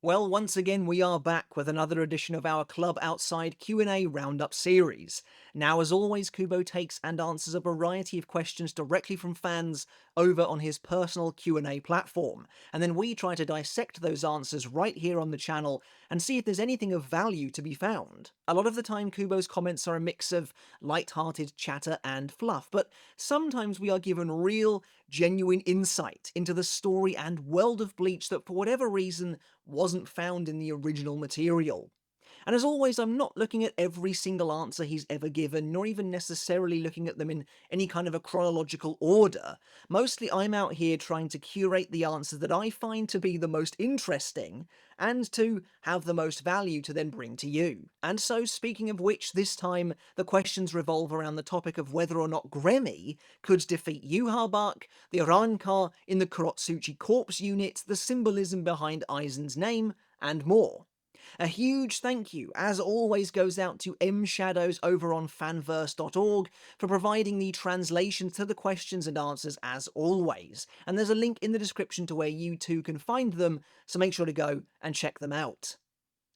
Well, once again, we are back with another edition of our Klub Outside Q&A Round-up series. Now, as always, Kubo takes and answers a variety of questions directly from fans over on his personal Q&A platform, and then we try to dissect those answers right here on the channel and see if there's anything of value to be found. A lot of the time, Kubo's comments are a mix of light-hearted chatter and fluff, but sometimes we are given real, genuine insight into the story and world of Bleach that, for whatever reason, wasn't found in the original material. And as always, I'm not looking at every single answer he's ever given, nor even necessarily looking at them in any kind of a chronological order. Mostly I'm out here trying to curate the answers that I find to be the most interesting, and to have the most value to then bring to you. And so, speaking of which, this time the questions revolve around the topic of whether or not Gremmy could defeat Yhwach, the Arrancar in the Kurotsuchi Corps unit, the symbolism behind Aizen's name, and more. A huge thank you, as always, goes out to mshadows over on fanverse.org for providing the translations to the questions and answers as always, and there's a link in the description to where you too can find them, so make sure to go and check them out.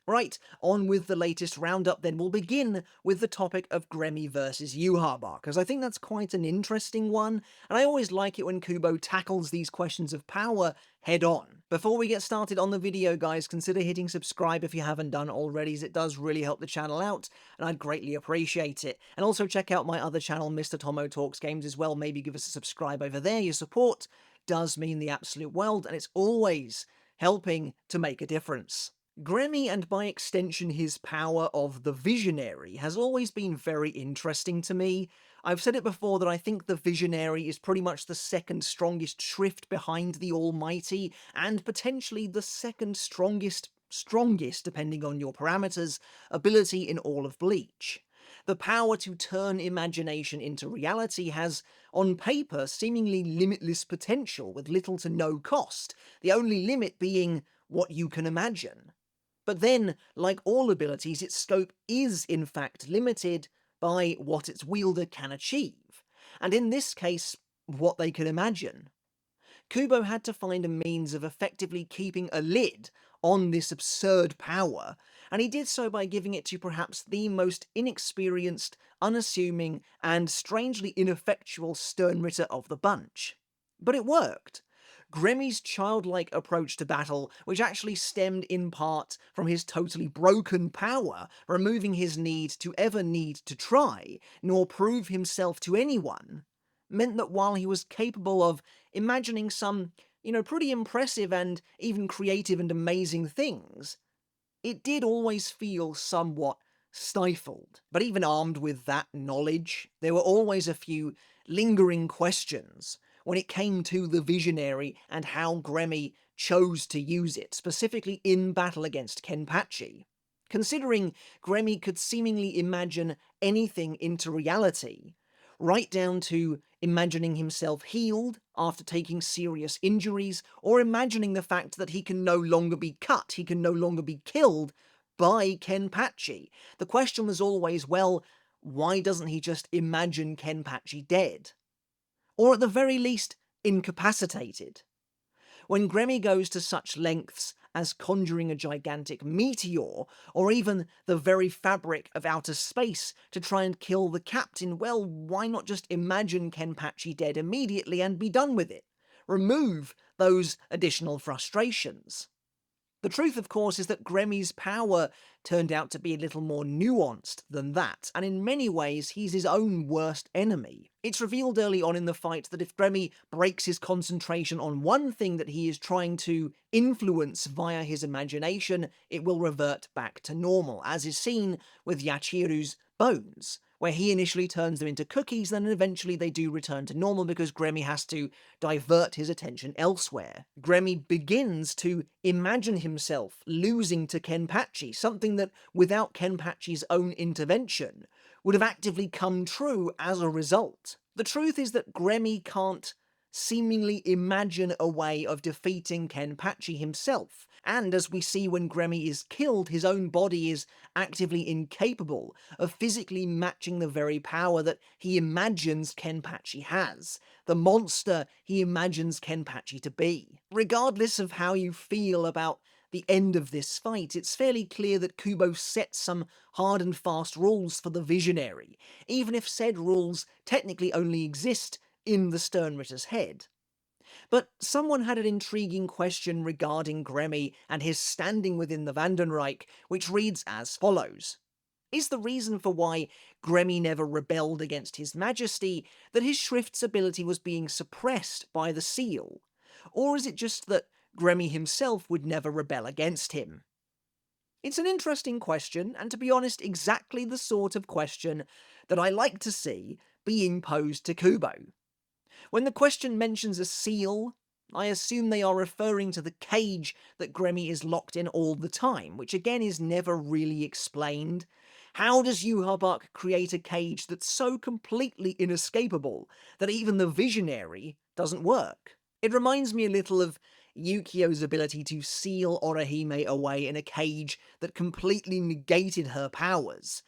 Right, on with the latest roundup then. We'll begin with the topic of Gremmy versus Yhwach, because I think that's quite an interesting one, and I always like it when Kubo tackles these questions of power head on. Before we get started on the video, guys, consider hitting subscribe if you haven't done already, as it does really help the channel out, and I'd greatly appreciate it. And also check out my other channel, Mr. Tomo Talks Games, as well. Maybe give us a subscribe over there. Your support does mean the absolute world, and it's always helping to make a difference. Gremmy, and by extension his power of the Visionary, has always been very interesting to me. I've said it before that I think the Visionary is pretty much the second strongest shrift behind the Almighty, and potentially the second strongest, depending on your parameters, ability in all of Bleach. The power to turn imagination into reality has, on paper, seemingly limitless potential with little to no cost, the only limit being what you can imagine. But then, like all abilities, its scope is in fact limited by what its wielder can achieve, and in this case, what they can imagine. Kubo had to find a means of effectively keeping a lid on this absurd power, and he did so by giving it to perhaps the most inexperienced, unassuming, and strangely ineffectual Sternritter of the bunch. But it worked. Gremmy's childlike approach to battle, which actually stemmed in part from his totally broken power, removing his need to try, nor prove himself to anyone, meant that while he was capable of imagining some, pretty impressive and even creative and amazing things, it did always feel somewhat stifled. But even armed with that knowledge, there were always a few lingering questions when it came to the Visionary and how Gremmy chose to use it, specifically in battle against Kenpachi. Considering Gremmy could seemingly imagine anything into reality, right down to imagining himself healed after taking serious injuries, or imagining the fact that he can no longer be cut, he can no longer be killed by Kenpachi. The question was always, well, why doesn't he just imagine Kenpachi dead? Or at the very least, incapacitated. When Gremmy goes to such lengths as conjuring a gigantic meteor, or even the very fabric of outer space to try and kill the captain, well, why not just imagine Kenpachi dead immediately and be done with it? Remove those additional frustrations. The truth, of course, is that Gremmy's power turned out to be a little more nuanced than that, and in many ways he's his own worst enemy. It's revealed early on in the fight that if Gremmy breaks his concentration on one thing that he is trying to influence via his imagination, it will revert back to normal, as is seen with Yachiru's bones, where he initially turns them into cookies, then eventually they do return to normal because Gremmy has to divert his attention elsewhere. Gremmy begins to imagine himself losing to Kenpachi, something that, without Kenpachi's own intervention, would have actively come true as a result. The truth is that Gremmy can't seemingly imagine a way of defeating Kenpachi himself, and as we see when Gremmy is killed, his own body is actively incapable of physically matching the very power that he imagines Kenpachi has, the monster he imagines Kenpachi to be. Regardless of how you feel about the end of this fight, it's fairly clear that Kubo set some hard and fast rules for the Visionary, even if said rules technically only exist in the Sternritter's head. But someone had an intriguing question regarding Gremmy and his standing within the Vandenreich, which reads as follows. Is the reason for why Gremmy never rebelled against His Majesty that his Shrift's ability was being suppressed by the seal? Or is it just that Gremmy himself would never rebel against him? It's an interesting question, and to be honest, exactly the sort of question that I like to see being posed to Kubo. When the question mentions a seal, I assume they are referring to the cage that Gremmy is locked in all the time, which again is never really explained. How does Yhwach create a cage that's so completely inescapable that even the Visionary doesn't work? It reminds me a little of Yukio's ability to seal Orihime away in a cage that completely negated her powers.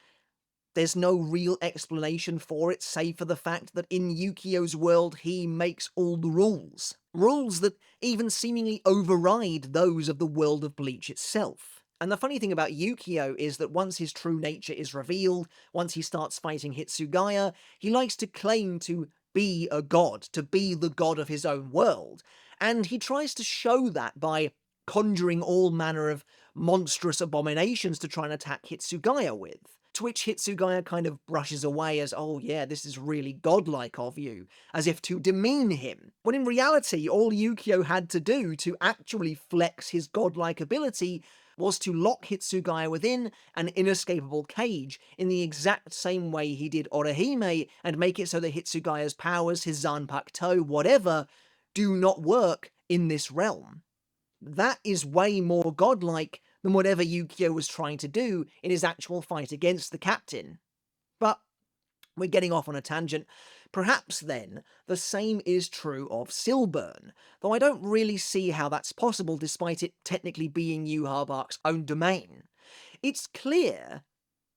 There's no real explanation for it, save for the fact that in Yukio's world he makes all the rules. Rules that even seemingly override those of the world of Bleach itself. And the funny thing about Yukio is that once his true nature is revealed, once he starts fighting Hitsugaya, he likes to claim to be a god, to be the god of his own world. And he tries to show that by conjuring all manner of monstrous abominations to try and attack Hitsugaya with. To which Hitsugaya kind of brushes away as, oh yeah, this is really godlike of you, as if to demean him. When in reality, all Yukio had to do to actually flex his godlike ability was to lock Hitsugaya within an inescapable cage in the exact same way he did Orihime and make it so that Hitsugaya's powers, his Zanpakuto, whatever, do not work in this realm. That is way more godlike than whatever Yukio was trying to do in his actual fight against the captain. But we're getting off on a tangent. Perhaps then the same is true of Silburn, though I don't really see how that's possible despite it technically being Yhwach's own domain. It's clear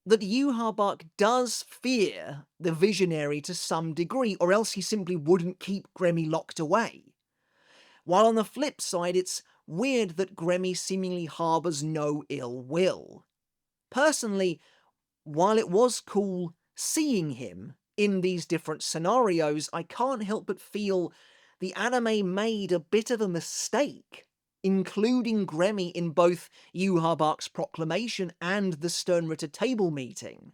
that Yhwach does fear the Visionary to some degree, or else he simply wouldn't keep Gremmy locked away. While on the flip side, it's weird that Gremmy seemingly harbours no ill will. Personally, while it was cool seeing him in these different scenarios, I can't help but feel the anime made a bit of a mistake, including Gremmy in both Yhwach's proclamation and the Sternritter table meeting.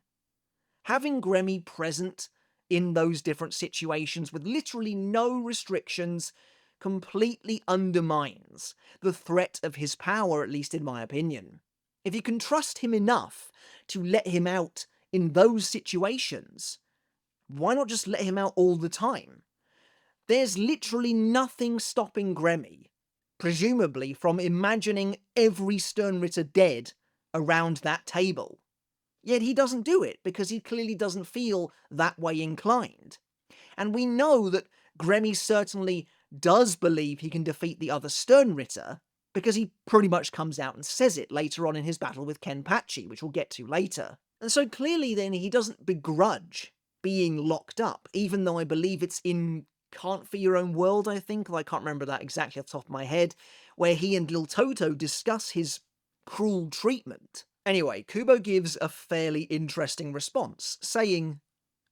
Having Gremmy present in those different situations with literally no restrictions completely undermines the threat of his power, at least in my opinion. If you can trust him enough to let him out in those situations, why not just let him out all the time? There's literally nothing stopping Gremmy, presumably, from imagining every Sternritter dead around that table. Yet he doesn't do it because he clearly doesn't feel that way inclined. And we know that Gremmy certainly does believe he can defeat the other Sternritter, because he pretty much comes out and says it later on in his battle with Kenpachi, which we'll get to later. And so clearly then he doesn't begrudge being locked up, even though I believe it's in Can't For Your Own World, I think, I can't remember that exactly off the top of my head, where he and Lil Toto discuss his cruel treatment. Anyway, Kubo gives a fairly interesting response, saying,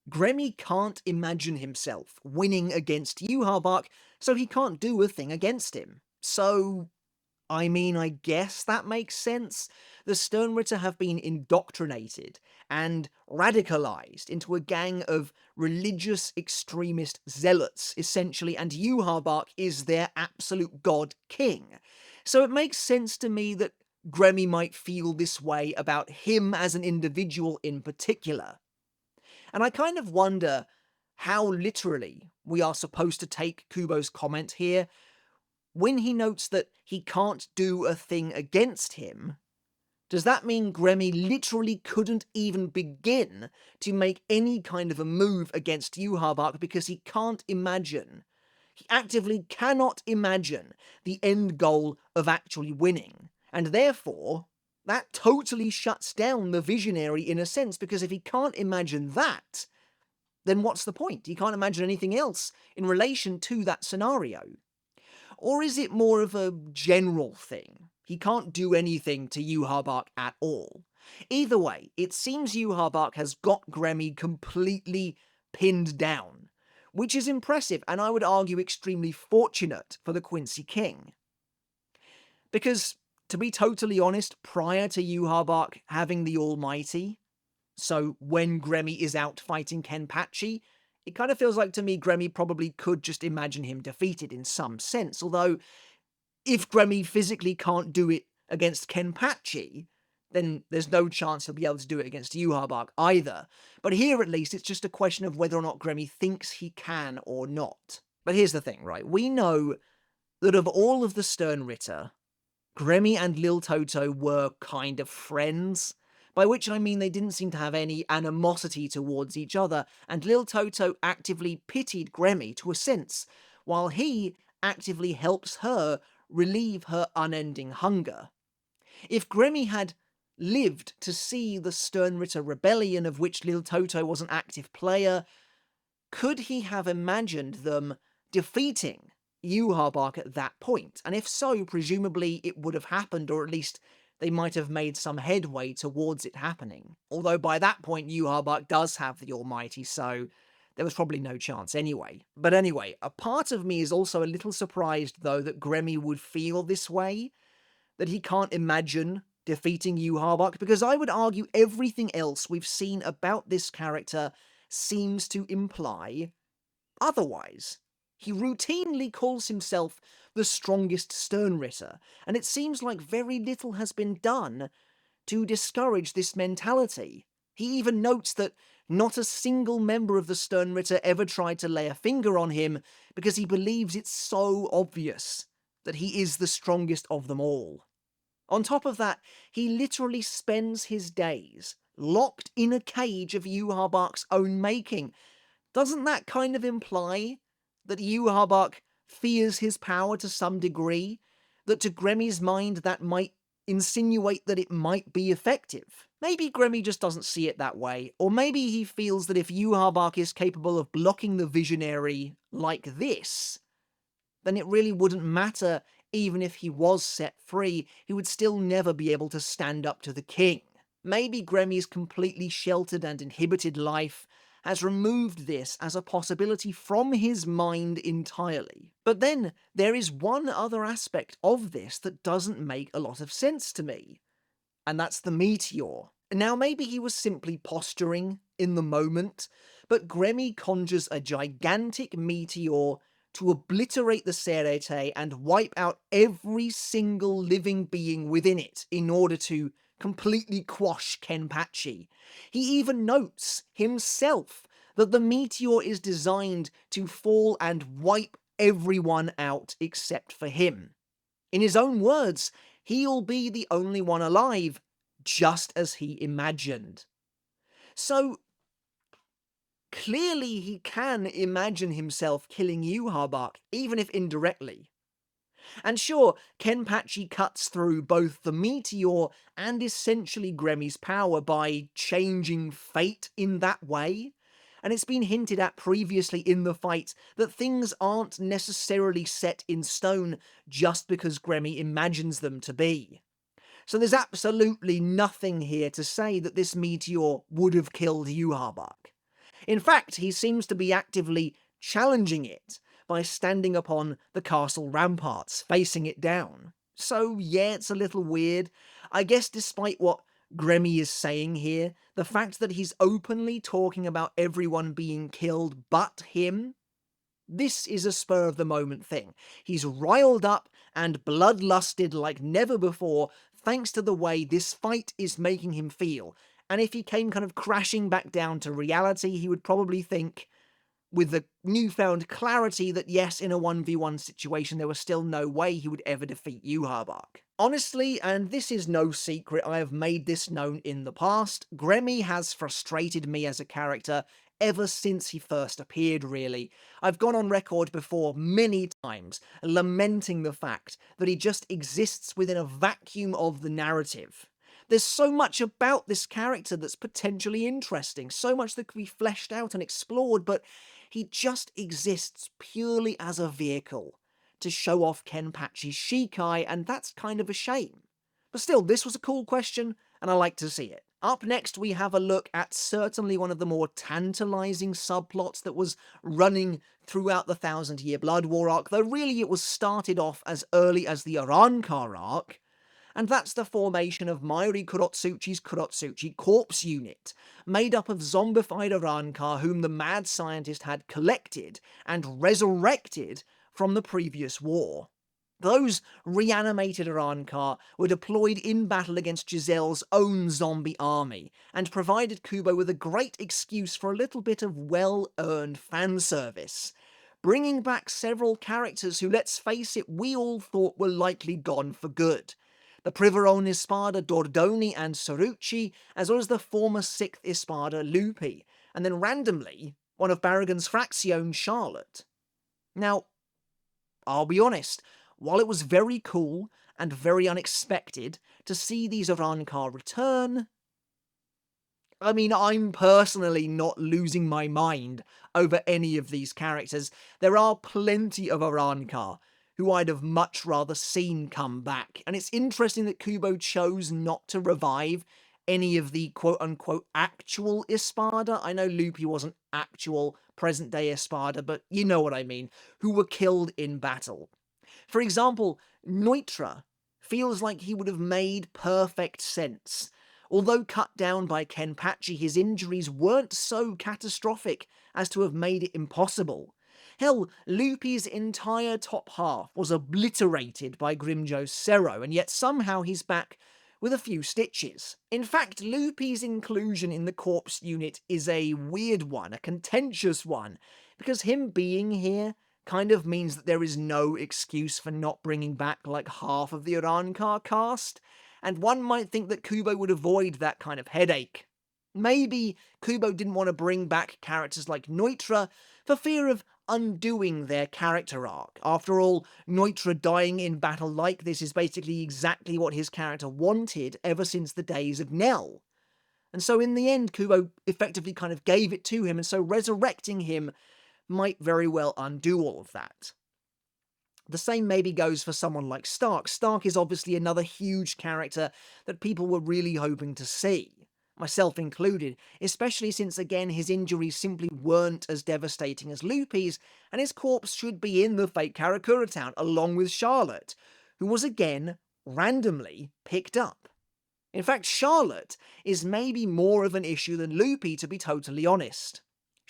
Gremmy can't imagine himself winning against Yhwach, so he can't do a thing against him. So, I mean, I guess that makes sense. The Sternritter have been indoctrinated and radicalized into a gang of religious extremist zealots, essentially, and Yhwach is their absolute god king. So it makes sense to me that Gremmy might feel this way about him as an individual in particular. And I kind of wonder how literally we are supposed to take Kubo's comment here. When he notes that he can't do a thing against him, does that mean Gremmy literally couldn't even begin to make any kind of a move against Yhwach because he can't imagine, he actively cannot imagine the end goal of actually winning, and therefore that totally shuts down the Visionary in a sense, because if he can't imagine that, then what's the point? He can't imagine anything else in relation to that scenario. Or is it more of a general thing? He can't do anything to Yhwach at all. Either way, it seems Yhwach has got Gremmy completely pinned down, which is impressive and I would argue extremely fortunate for the Quincy King. Because, to be totally honest, prior to Yhwach having the Almighty, so when Gremmy is out fighting Kenpachi, it kind of feels like to me Gremmy probably could just imagine him defeated in some sense, although if Gremmy physically can't do it against Kenpachi, then there's no chance he'll be able to do it against Yhwach either. But here at least it's just a question of whether or not Gremmy thinks he can or not. But here's the thing, right? We know that of all of the Stern Ritter, Gremmy and Lil Toto were kind of friends, by which I mean they didn't seem to have any animosity towards each other, and Lil Toto actively pitied Gremmy to a sense, while he actively helps her relieve her unending hunger. If Gremmy had lived to see the Stern Ritter rebellion of which Lil Toto was an active player, could he have imagined them defeating Yhwach at that point? And if so, presumably it would have happened, or at least they might have made some headway towards it happening. Although by that point Yhwach does have the Almighty, so there was probably no chance anyway. But anyway, a part of me is also a little surprised though that Gremmy would feel this way, that he can't imagine defeating Yhwach, because I would argue everything else we've seen about this character seems to imply otherwise. He routinely calls himself the strongest Stern Ritter, and it seems like very little has been done to discourage this mentality. He even notes that not a single member of the Stern Ritter ever tried to lay a finger on him because he believes it's so obvious that he is the strongest of them all. On top of that, he literally spends his days locked in a cage of Yhwach's own making. Doesn't that kind of imply that Yhwach fears his power to some degree? That to Gremmy's mind that might insinuate that it might be effective? Maybe Gremmy just doesn't see it that way, or maybe he feels that if Yhwach is capable of blocking the Visionary like this, then it really wouldn't matter even if he was set free, he would still never be able to stand up to the king. Maybe Gremmy's completely sheltered and inhibited life has removed this as a possibility from his mind entirely. But then there is one other aspect of this that doesn't make a lot of sense to me, and that's the meteor. Now maybe he was simply posturing in the moment, but Gremmy conjures a gigantic meteor to obliterate the Serete and wipe out every single living being within it in order to completely quash Kenpachi. He even notes himself that the meteor is designed to fall and wipe everyone out except for him. In his own words, he'll be the only one alive, just as he imagined. So clearly he can imagine himself killing Yhwach, even if indirectly. And sure, Kenpachi cuts through both the meteor and essentially Gremmy's power by changing fate in that way, and it's been hinted at previously in the fight that things aren't necessarily set in stone just because Gremmy imagines them to be. So there's absolutely nothing here to say that this meteor would have killed Yhwach. In fact, he seems to be actively challenging it by standing upon the castle ramparts, facing it down. So yeah, it's a little weird. I guess despite what Gremmy is saying here, the fact that he's openly talking about everyone being killed but him, this is a spur-of-the-moment thing. He's riled up and bloodlusted like never before, thanks to the way this fight is making him feel. And if he came kind of crashing back down to reality, he would probably think, with the newfound clarity, that yes, in a 1v1 situation, there was still no way he would ever defeat Yhwach. Honestly, and this is no secret, I have made this known in the past, Gremmy has frustrated me as a character ever since he first appeared, really. I've gone on record before many times lamenting the fact that he just exists within a vacuum of the narrative. There's so much about this character that's potentially interesting, so much that could be fleshed out and explored, but he just exists purely as a vehicle to show off Kenpachi's Shikai, and that's kind of a shame. But still, this was a cool question, and I like to see it. Up next, we have a look at certainly one of the more tantalizing subplots that was running throughout the Thousand Year Blood War arc, though really it was started off as early as the Arrancar arc, and that's the formation of Mayuri Kurotsuchi's Kurotsuchi Corpse Unit, made up of zombified Arrancar whom the mad scientist had collected and resurrected from the previous war. Those reanimated Arrancar were deployed in battle against Giselle's own zombie army, and provided Kubo with a great excuse for a little bit of well-earned fan service, bringing back several characters who, let's face it, we all thought were likely gone for good. The Privaron Espada Dordoni and Soruchi, as well as the former 6th Espada Lupi, and then randomly, one of Barragan's Fraction, Charlotte. Now, I'll be honest, while it was very cool and very unexpected to see these Arrancar return, I mean, I'm personally not losing my mind over any of these characters. There are plenty of Arrancar who I'd have much rather seen come back, and it's interesting that Kubo chose not to revive any of the quote-unquote actual Espada. I know Lupi wasn't actual present-day Espada, but you know what I mean, who were killed in battle. For example, Neutra feels like he would have made perfect sense. Although cut down by Kenpachi, his injuries weren't so catastrophic as to have made it impossible. Hell, Lupi's entire top half was obliterated by Grimjo's Cero, and yet somehow he's back with a few stitches. In fact, Lupi's inclusion in the Corpse Unit is a weird one, a contentious one, because him being here kind of means that there is no excuse for not bringing back like half of the Arrancar cast, and one might think that Kubo would avoid that kind of headache. Maybe Kubo didn't want to bring back characters like Neutra for fear of undoing their character arc. After all, Neutra dying in battle like this is basically exactly what his character wanted ever since the days of Nell. And so in the end, Kubo effectively kind of gave it to him, and so resurrecting him might very well undo all of that. The same maybe goes for someone like Stark. Stark is obviously another huge character that people were really hoping to see, myself included, especially since again his injuries simply weren't as devastating as Lupi's, and his corpse should be in the fake Karakura town along with Charlotte, who was again randomly picked up. In fact, Charlotte is maybe more of an issue than Lupi, to be totally honest.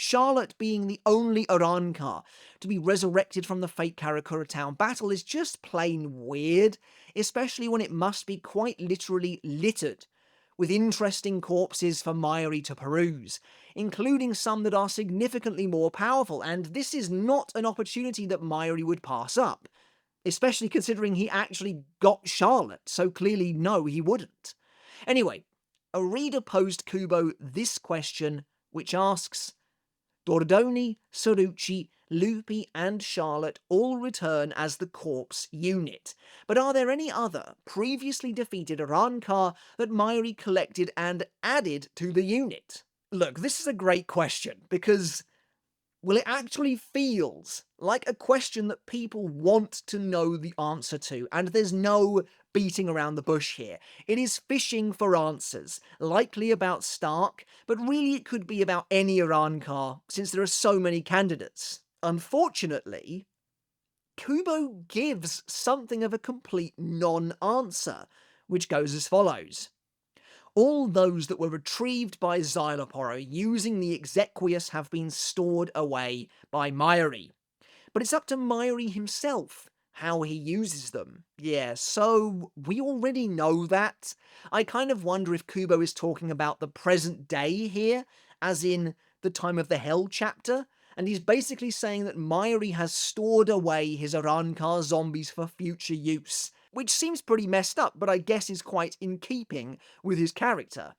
Charlotte being the only Arrancar to be resurrected from the fake Karakura town battle is just plain weird, especially when it must be quite literally littered with interesting corpses for Mayuri to peruse, including some that are significantly more powerful, and this is not an opportunity that Mayuri would pass up, especially considering he actually got Charlotte, so clearly no, he wouldn't. Anyway, a reader posed Kubo this question, which asks, Dordoni, Soruchi, Lupi, and Charlotte all return as the Corpse Unit, but are there any other previously defeated Arrancar that Mayuri collected and added to the unit? Look, this is a great question, because, well, it actually feels like a question that people want to know the answer to, and there's no beating around the bush here. It is fishing for answers, likely about Stark, but really it could be about any Arrancar, since there are so many candidates. Unfortunately, Kubo gives something of a complete non-answer, which goes as follows. All those that were retrieved by Xyloporo using the Exequius have been stored away by Mayuri. But it's up to Mayuri himself how he uses them. Yeah, so we already know that. I kind of wonder if Kubo is talking about the present day here, as in the time of the Hell chapter, and he's basically saying that Mayuri has stored away his Arrancar zombies for future use, which seems pretty messed up, but I guess is quite in keeping with his character.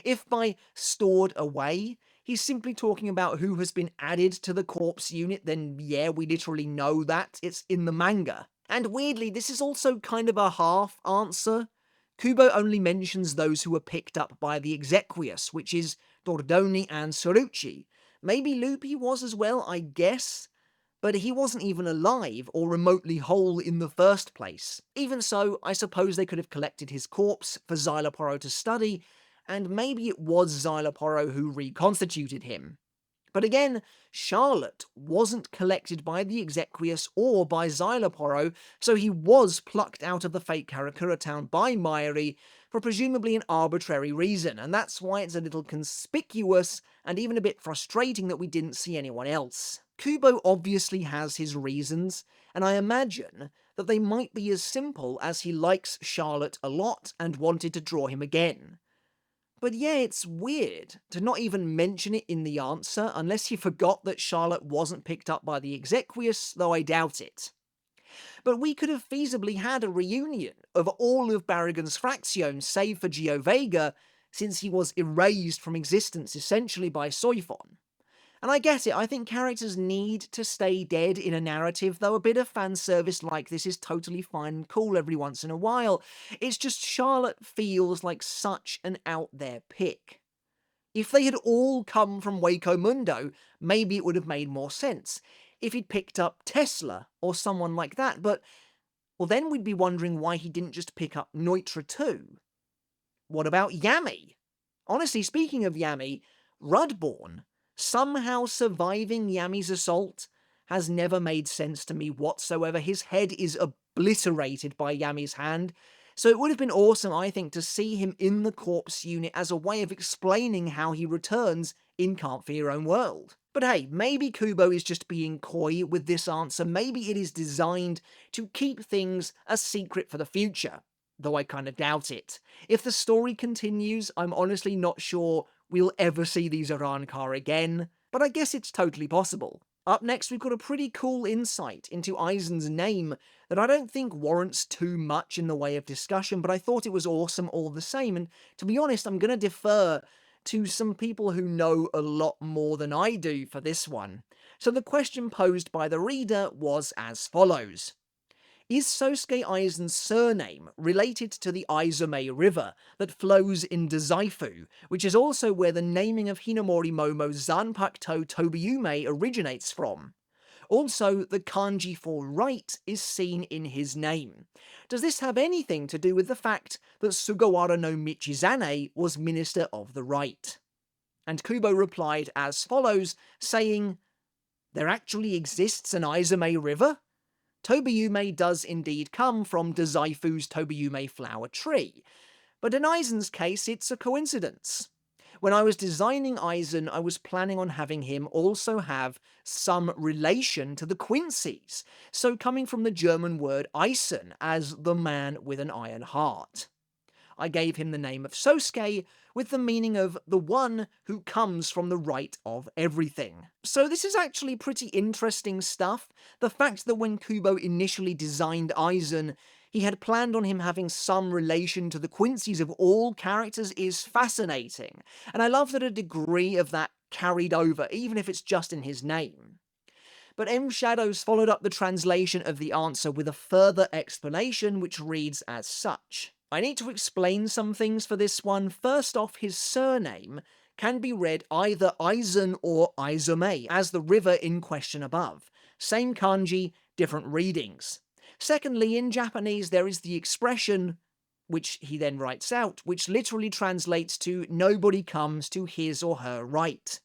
If by stored away, he's simply talking about who has been added to the Corpse Unit, then yeah, we literally know that. It's in the manga. And weirdly, this is also kind of a half answer. Kubo only mentions those who were picked up by the Exequius, which is Dordoni and Soruchi. Maybe Lupi was as well, I guess. but he wasn't even alive or remotely whole in the first place. Even so, I suppose they could have collected his corpse for Xyloporo to study, and maybe it was Xyloporo who reconstituted him. But again, Charlotte wasn't collected by the Exequius or by Xyloporo, so he was plucked out of the fake Karakura town by Mayuri for presumably an arbitrary reason, and that's why it's a little conspicuous and even a bit frustrating that we didn't see anyone else. Kubo obviously has his reasons, and I imagine that they might be as simple as he likes Charlotte a lot and wanted to draw him again. But yeah, it's weird to not even mention it in the answer unless you forgot that Charlotte wasn't picked up by the Exequius, though I doubt it. But we could have feasibly had a reunion of all of Barragan's Fractions save for Geovega, since he was erased from existence essentially by Soifon. And I get it, I think characters need to stay dead in a narrative, though a bit of fan service like this is totally fine and cool every once in a while. It's just Charlotte feels like such an out there pick. If they had all come from Waco Mundo, maybe it would have made more sense. If he'd picked up Tesla or someone like that, but well, then we'd be wondering why he didn't just pick up Neutra too. What about Yami? Honestly, speaking of Yami, Rudborn somehow surviving Yami's assault has never made sense to me whatsoever. His head is obliterated by Yami's hand, so it would have been awesome, I think, to see him in the corpse unit as a way of explaining how he returns in Can't Fear Your Own World. But hey, maybe Kubo is just being coy with this answer, maybe it is designed to keep things a secret for the future, though I kind of doubt it. If the story continues, I'm honestly not sure we'll ever see these Arrancar again, but I guess it's totally possible. Up next, we've got a pretty cool insight into Aizen's name that I don't think warrants too much in the way of discussion, but I thought it was awesome all the same, and to be honest, I'm going to defer to some people who know a lot more than I do for this one. So the question posed by the reader was as follows. Is Sosuke Aizen's surname related to the Aizume River that flows in Dazaifu, which is also where the naming of Hinamori Momo's Zanpakuto Tobiyume originates from? Also, the kanji for right is seen in his name. Does this have anything to do with the fact that Sugawara no Michizane was Minister of the Right? And Kubo replied as follows, saying, "There actually exists an Aizume River? Tobiyume does indeed come from Dazaifu's Tobiyume flower tree, but in Aizen's case it's a coincidence. When I was designing Aizen, I was planning on having him also have some relation to the Quincy's, so coming from the German word Eisen as the man with an iron heart. I gave him the name of Sosuke, with the meaning of the one who comes from the right of everything. So this is actually pretty interesting stuff. The fact that when Kubo initially designed Aizen, he had planned on him having some relation to the Quincy's of all characters is fascinating, and I love that a degree of that carried over, even if it's just in his name. But M. Shadows followed up the translation of the answer with a further explanation which reads as such. I need to explain some things for this one. First off, his surname can be read either Aizen or Aizume, as the river in question above. Same kanji, different readings. Secondly, in Japanese there is the expression, which he then writes out, which literally translates to nobody comes to his or her right.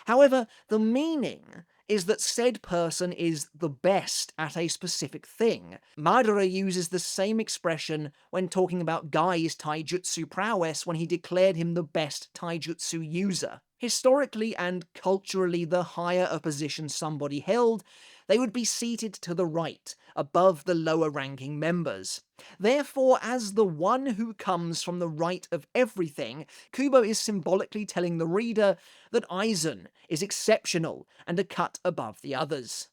However, the meaning is that said person is the best at a specific thing. Madara uses the same expression when talking about Gai's taijutsu prowess when he declared him the best taijutsu user. Historically and culturally, the higher a position somebody held, they would be seated to the right, above the lower-ranking members. Therefore, as the one who comes from the right of everything, Kubo is symbolically telling the reader that Aizen is exceptional and a cut above the others.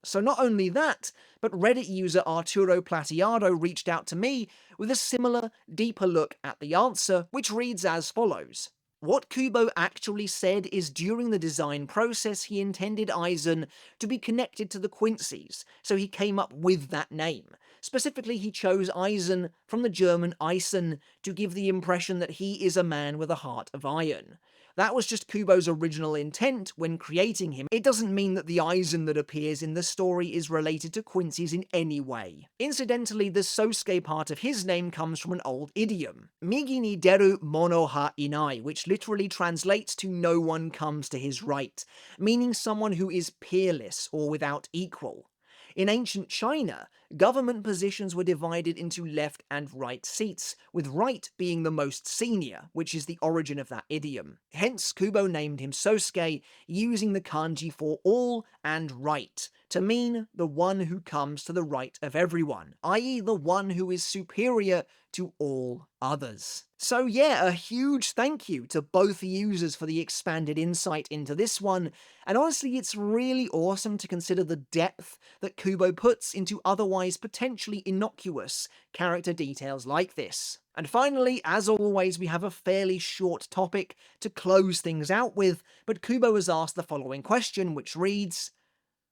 So not only that, but Reddit user Arturo Plateado reached out to me with a similar, deeper look at the answer, which reads as follows. What Kubo actually said is during the design process he intended Aizen to be connected to the Quincy's, so he came up with that name. Specifically, he chose Aizen from the German Eisen to give the impression that he is a man with a heart of iron. That was just Kubo's original intent when creating him. It doesn't mean that the Aizen that appears in the story is related to Quincy's in any way. Incidentally, the Sosuke part of his name comes from an old idiom, Migi ni deru mono ha inai, which literally translates to no one comes to his right, meaning someone who is peerless or without equal. In ancient China, government positions were divided into left and right seats, with right being the most senior, which is the origin of that idiom. Hence, Kubo named him Sosuke, using the kanji for all and right, to mean the one who comes to the right of everyone, i.e. the one who is superior to all others. So yeah, a huge thank you to both users for the expanded insight into this one, and honestly it's really awesome to consider the depth that Kubo puts into otherwise potentially innocuous character details like this. And finally, as always, we have a fairly short topic to close things out with, but Kubo has asked the following question, which reads,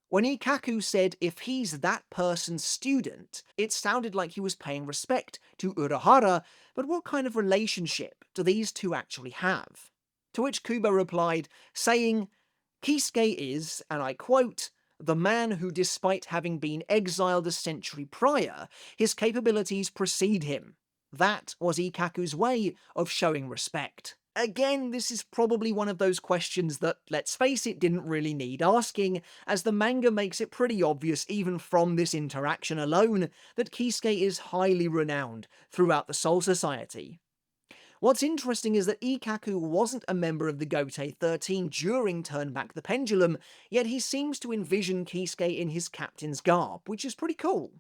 when Ikkaku said if he's that person's student, it sounded like he was paying respect to Urahara, but what kind of relationship do these two actually have? To which Kubo replied, saying, Kisuke is, and I quote, the man who, despite having been exiled a century prior, his capabilities precede him. That was Ikkaku's way of showing respect. Again, this is probably one of those questions that, let's face it, didn't really need asking, as the manga makes it pretty obvious even from this interaction alone that Kisuke is highly renowned throughout the Soul Society. What's interesting is that Ikkaku wasn't a member of the Gotei 13 during Turn Back the Pendulum, yet he seems to envision Kisuke in his captain's garb, which is pretty cool.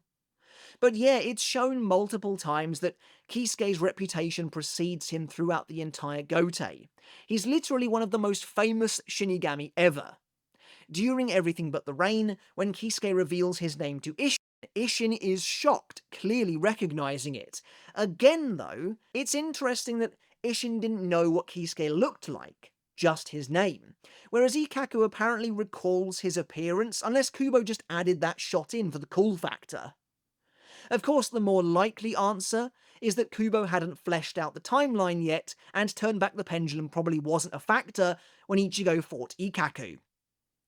But yeah, it's shown multiple times that Kisuke's reputation precedes him throughout the entire Gotei. He's literally one of the most famous Shinigami ever. During Everything But the Rain, when Kisuke reveals his name to Isshin, Isshin is shocked, clearly recognizing it. Again though, it's interesting that Isshin didn't know what Kisuke looked like, just his name, whereas Ikkaku apparently recalls his appearance unless Kubo just added that shot in for the cool factor. Of course, the more likely answer is that Kubo hadn't fleshed out the timeline yet, and Turn Back the Pendulum probably wasn't a factor when Ichigo fought Ikkaku.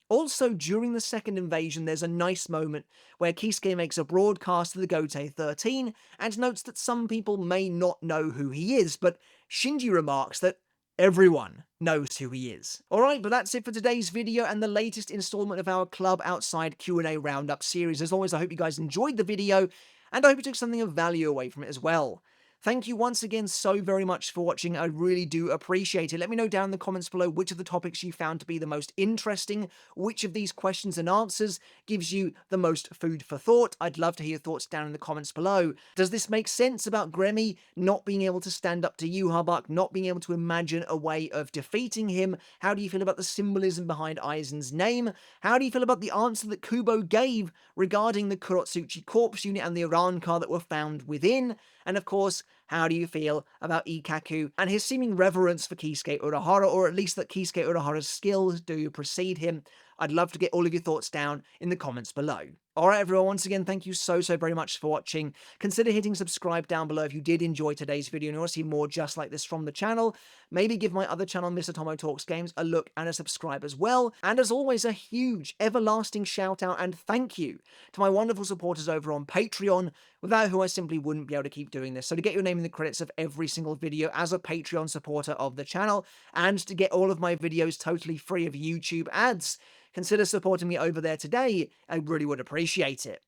Also, during the second invasion, there's a nice moment where Kisuke makes a broadcast to the Gotei 13 and notes that some people may not know who he is, but Shinji remarks that everyone knows who he is. Alright, but that's it for today's video and the latest installment of our Klub Outside Q&A Roundup series. As always, I hope you guys enjoyed the video, and I hope you took something of value away from it as well. Thank you once again so very much for watching, I really do appreciate it. Let me know down in the comments below which of the topics you found to be the most interesting, which of these questions and answers gives you the most food for thought. I'd love to hear your thoughts down in the comments below. Does this make sense about Gremmy not being able to stand up to Yhwach, not being able to imagine a way of defeating him? How do you feel about the symbolism behind Aizen's name? How do you feel about the answer that Kubo gave regarding the Kurotsuchi corpse unit and the Arrancar that were found within? And of course, how do you feel about Ikkaku and his seeming reverence for Kisuke Urahara, or at least that Kisuke Urahara's skills do precede him? I'd love to get all of your thoughts down in the comments below. Alright everyone, once again, thank you so very much for watching. Consider hitting subscribe down below if you did enjoy today's video and you want to see more just like this from the channel. Maybe give my other channel, Mr. Tomo Talks Games, a look and a subscribe as well. And as always, a huge, everlasting shout out and thank you to my wonderful supporters over on Patreon, without who I simply wouldn't be able to keep doing this. So to get your name in the credits of every single video as a Patreon supporter of the channel, and to get all of my videos totally free of YouTube ads, consider supporting me over there today. I really would appreciate it.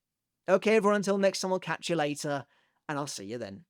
Okay everyone, until next time, I'll catch you later, and I'll see you then.